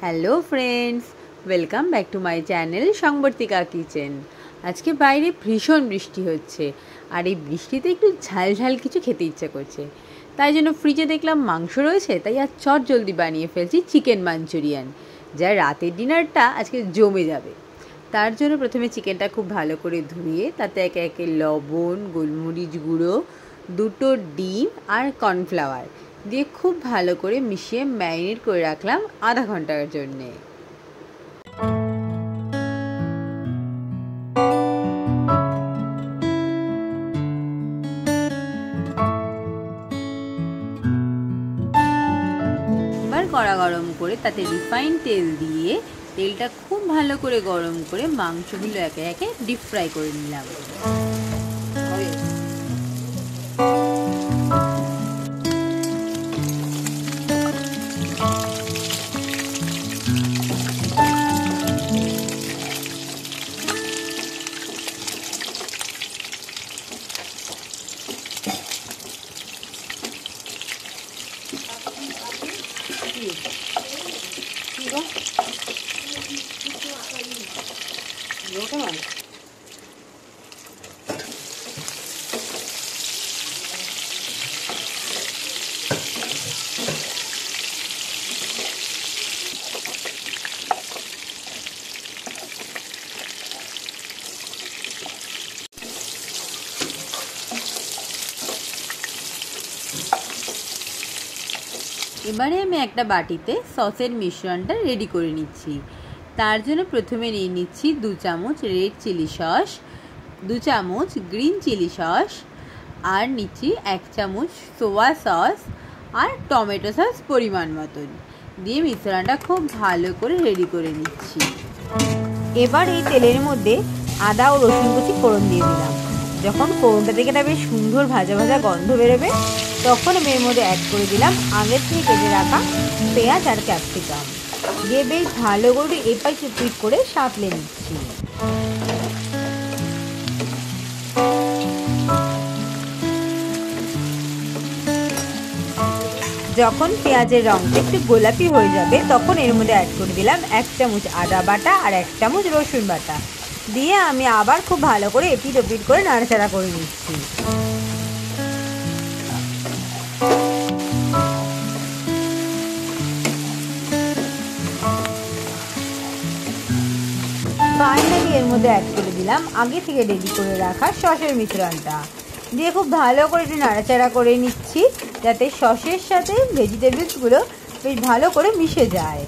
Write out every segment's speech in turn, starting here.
Hello friends, welcome back to my channel Sangbartika kitchen. আজকে বাইরে ভীষণ বৃষ্টি হচ্ছে, আর এই বৃষ্টিতে একটু ঝাল ঝাল কিছু খেতে ইচ্ছে করছে। তাই জন্য ফ্রিজে দেখলাম মাংস রয়েছে, তাই আর চট জলদি বানিয়ে ফেলছি চিকেন মাঞ্চুরিয়ান, যা রাতের ডিনারটা আজকে জমে যাবে। তার জন্য প্রথমে চিকেনটা খুব ভালো করে ধুয়ে তাতে একে একে লবণ, গোলমরিচ গুঁড়ো, দুটো ডিম আর কর্নফ্লাওয়ার দিয়ে খুব ভালো করে মিশিয়ে ম্যারিনেট করে রাখলাম আধা ঘন্টার জন্যে। এবার কড়া গরম করে তাতে রিফাইন তেল দিয়ে তেলটা খুব ভালো করে গরম করে মাংসগুলো একে একে ডিপ ফ্রাই করে নিলাম। এবারে আমি একটা বাটিতে সসের মিশ্রণটা রেডি করে নিচ্ছি। তার জন্য প্রথমে নিয়ে নিচ্ছি 2 চামচ রেড চিলি সস, 2 চামচ গ্রিন চিলি সস, আর নিচ্ছি 1 চামচ সোয়া সস আর টমেটো সস পরিমাণ মতন দিয়ে মিশ্রণটা খুব ভালো করে রেডি করে নিচ্ছি। এবার এই তেলের মধ্যে আদা ও রসুন কুচি ফোড়ন দিয়ে দিলাম। যখন ফোড়নটা থেকে একটা বেশ সুন্দর ভাজা ভাজা গন্ধ বেরোবে, তখন আমি এর মধ্যে অ্যাড করে দিলাম আগের থেকে কেটে রাখা পেঁয়াজ আর ক্যাপসিকাম দিয়ে বেশ ভালো করে এপাশ ওপাশ করে সাঁতলে নিচ্ছি। যখন পেঁয়াজের রঙটা একটু গোলাপি হয়ে যাবে, তখন এর মধ্যে অ্যাড করে দিলাম 1 চামচ আদা বাটা আর 1 চামচ রসুন বাটা দিয়ে আমি আবার খুব ভালো করে এপিট ওপিট করে নাড়াচাড়া করে নিচ্ছি। ফাইনালি এর মধ্যে অ্যাড করে দিলাম আগে থেকে রেডি করে রাখা সসের মিশ্রণটা দিয়ে খুব ভালো করে একটু নাড়াচাড়া করে নিচ্ছি, যাতে সসের সাথে ভেজিটেবলসগুলো বেশ ভালো করে মিশে যায়।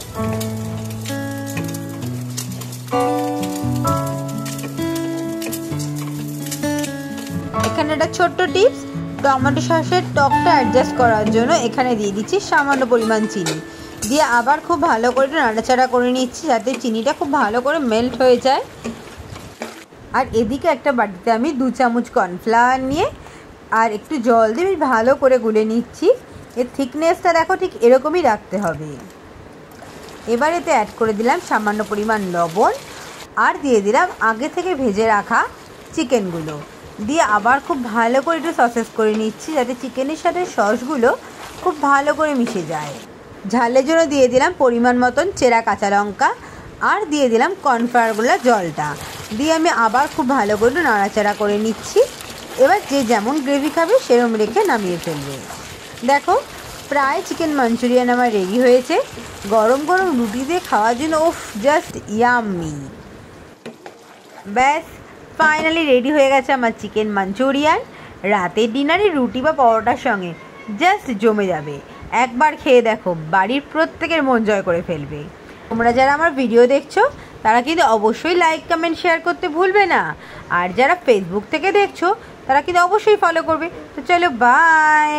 এখানে একটা ছোট্ট টিপস, টমেটো সসের টকটা অ্যাডজাস্ট করার জন্য এখানে দিয়ে দিচ্ছি সামান্য পরিমাণ চিনি দিয়ে আবার খুব ভালো করে নাড়াচাড়া করে নিচ্ছি, যাতে চিনিটা খুব ভালো করে মেল্ট হয়ে যায়। আর এদিকে একটা বাটিতে আমি 2 চামচ কর্নফ্লাওয়ার নিয়ে আর একটু জল দিয়ে ভালো করে গুলে নিচ্ছি। এর থিকনেসটা দেখো ঠিক এরকমই রাখতে হবে। এবার এতে অ্যাড করে দিলাম সামান্য পরিমাণ লবণ আর দিয়ে দিলাম আগে থেকে ভেজে রাখা চিকেনগুলো দিয়ে আবার খুব ভালো করে একটু সসেস করে নিচ্ছি, যাতে চিকেনের সাথে সসগুলো খুব ভালো করে মিশে যায়। ঝালের জন্য দিয়ে দিলাম পরিমাণ মতন চেরা কাঁচা লঙ্কা আর দিয়ে দিলাম কর্নফ্লাওয়ারগুলো জলটা দিয়ে আমি আবার খুব ভালো করে নাড়াচাড়া করে নিচ্ছি। এবার যে যেমন গ্রেভি খাবে সেরকম রেখে নামিয়ে ফেলবে। দেখো প্রায় চিকেন মাঞ্চুরিয়ান আমার রেডি হয়েছে। গরম গরম রুটি দিয়ে খাওয়ার জন্য জাস্ট ইয়াম্মি। ব্যাস ফাইনালি রেডি হয়ে গেছে আমার চিকেন মাঞ্চুরিয়ান। রাতের ডিনারে রুটি বা পরোটার সঙ্গে জাস্ট জমে যাবে। একবার খেয়ে দেখো, বাড়ির প্রত্যেকের মন জয় করে ফেলবে। তোমরা যারা আমার ভিডিও দেখছো তারা কিন্তু অবশ্যই লাইক কমেন্ট শেয়ার করতে ভুলবে না, আর যারা ফেসবুক থেকে দেখছো তারা কিন্তু অবশ্যই ফলো করবে। তো চলো বাই।